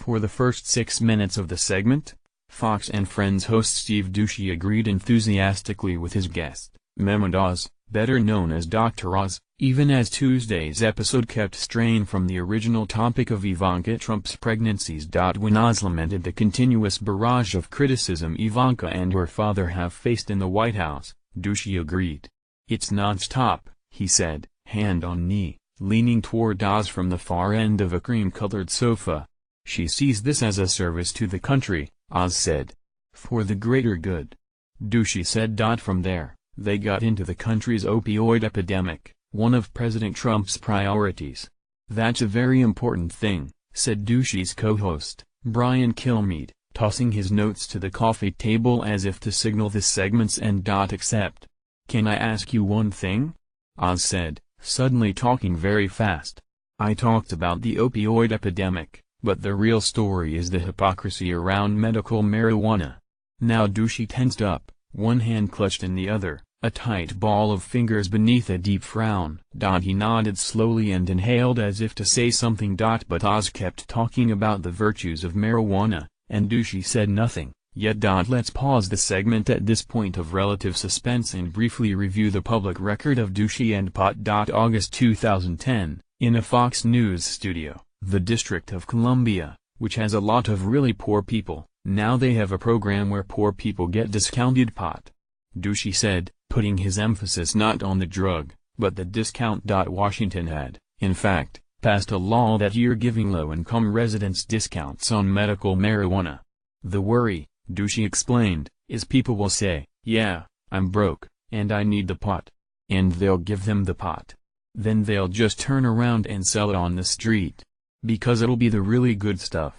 For the first 6 minutes of the segment, Fox and Friends host Steve Doocy agreed enthusiastically with his guest, Mehmet Oz, better known as Dr. Oz, even as Tuesday's episode kept straying from the original topic of Ivanka Trump's pregnancies. When Oz lamented the continuous barrage of criticism Ivanka and her father have faced in the White House, Doocy agreed. "It's non-stop," he said, hand on knee, leaning toward Oz from the far end of a cream-colored sofa. "She sees this as a service to the country," Oz said. "For the greater good." Doocy said. From there, they got into the country's opioid epidemic, one of President Trump's priorities. "That's a very important thing," said Doocy's co-host, Brian Kilmeade, tossing his notes to the coffee table as if to signal the segment's end. "Except, can I ask you one thing?" Oz said, suddenly talking very fast. "I talked about the opioid epidemic, but the real story is the hypocrisy around medical marijuana." Now Doocy tensed up, one hand clutched in the other, a tight ball of fingers beneath a deep frown. He nodded slowly and inhaled as if to say something. But Oz kept talking about the virtues of marijuana, and Doocy said nothing. Yet. Let's pause the segment at this point of relative suspense and briefly review the public record of Doocy and pot. August 2010, in a Fox News studio, the District of Columbia, which has a lot of really poor people, now they have a program where poor people get discounted pot. Doocy said, putting his emphasis not on the drug, but the discount. Washington had, in fact, passed a law that year giving low-income residents discounts on medical marijuana. "The worry," Doocy explained, "is people will say, 'Yeah, I'm broke, and I need the pot.' And they'll give them the pot. Then they'll just turn around and sell it on the street. Because it'll be the really good stuff."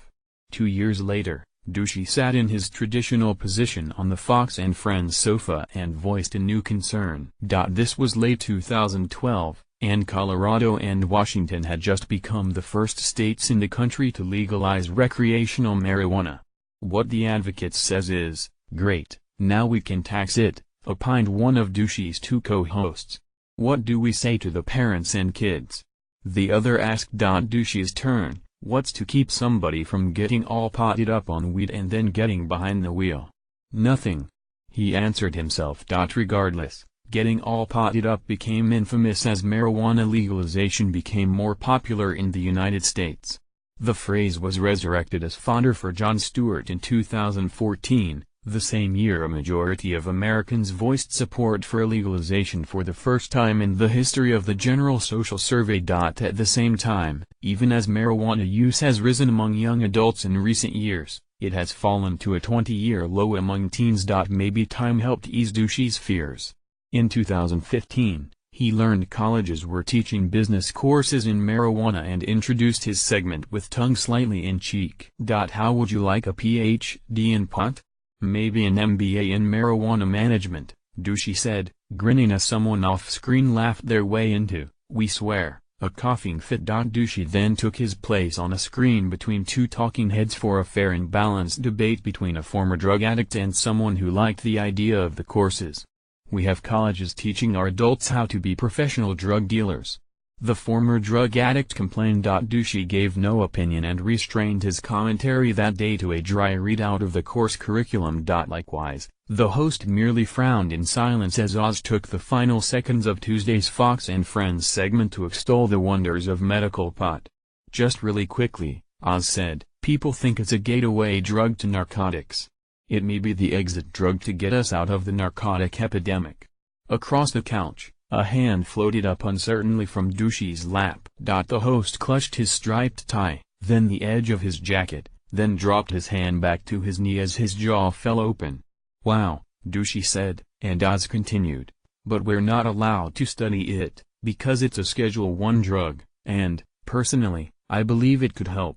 2 years later, Doocy sat in his traditional position on the Fox and Friends sofa and voiced a new concern. This was late 2012, and Colorado and Washington had just become the first states in the country to legalize recreational marijuana. "What the advocate says is, great, now we can tax it," opined one of Doocy's two co-hosts. "What do we say to the parents and kids?" The other asked. Doocy's turn, "What's to keep somebody from getting all potted up on weed and then getting behind the wheel?" "Nothing," he answered himself. Regardless, getting all potted up became infamous as marijuana legalization became more popular in the United States. The phrase was resurrected as fodder for Jon Stewart in 2014, the same year a majority of Americans voiced support for legalization for the first time in the history of the General Social Survey. At the same time, even as marijuana use has risen among young adults in recent years, it has fallen to a 20-year low among teens. Maybe time helped ease Doocy's fears. In 2015, he learned colleges were teaching business courses in marijuana and introduced his segment with tongue slightly in cheek. "How would you like a PhD in pot? Maybe an MBA in marijuana management," Doocy said, grinning as someone off-screen laughed their way into, we swear, a coughing fit. Doocy then took his place on a screen between two talking heads for a fair and balanced debate between a former drug addict and someone who liked the idea of the courses. "We have colleges teaching our adults how to be professional drug dealers," the former drug addict complained. Doocy gave no opinion and restrained his commentary that day to a dry readout of the course curriculum. Likewise, the host merely frowned in silence as Oz took the final seconds of Tuesday's Fox and Friends segment to extol the wonders of medical pot. "Just really quickly," Oz said, "people think it's a gateway drug to narcotics. It may be the exit drug to get us out of the narcotic epidemic." Across the couch, a hand floated up uncertainly from Doocy's lap. The host clutched his striped tie, then the edge of his jacket, then dropped his hand back to his knee as his jaw fell open. "Wow," Doocy said, and Oz continued, "but we're not allowed to study it, because it's a Schedule I drug, and, personally, I believe it could help."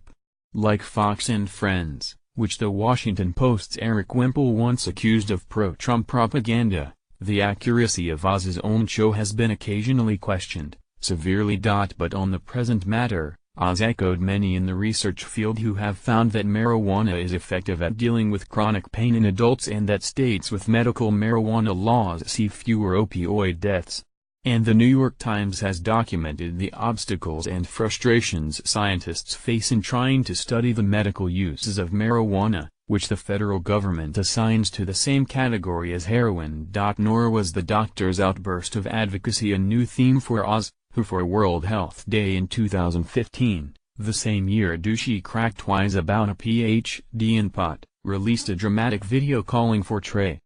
Like Fox and Friends, which the Washington Post's Eric Wemple once accused of pro-Trump propaganda, the accuracy of Oz's own show has been occasionally questioned, severely. But on the present matter, Oz echoed many in the research field who have found that marijuana is effective at dealing with chronic pain in adults and that states with medical marijuana laws see fewer opioid deaths. And the New York Times has documented the obstacles and frustrations scientists face in trying to study the medical uses of marijuana, which the federal government assigns to the same category as heroin. Nor was the doctor's outburst of advocacy a new theme for Oz, who for World Health Day in 2015, the same year Douchey cracked wise about a PhD in pot, released a dramatic video calling for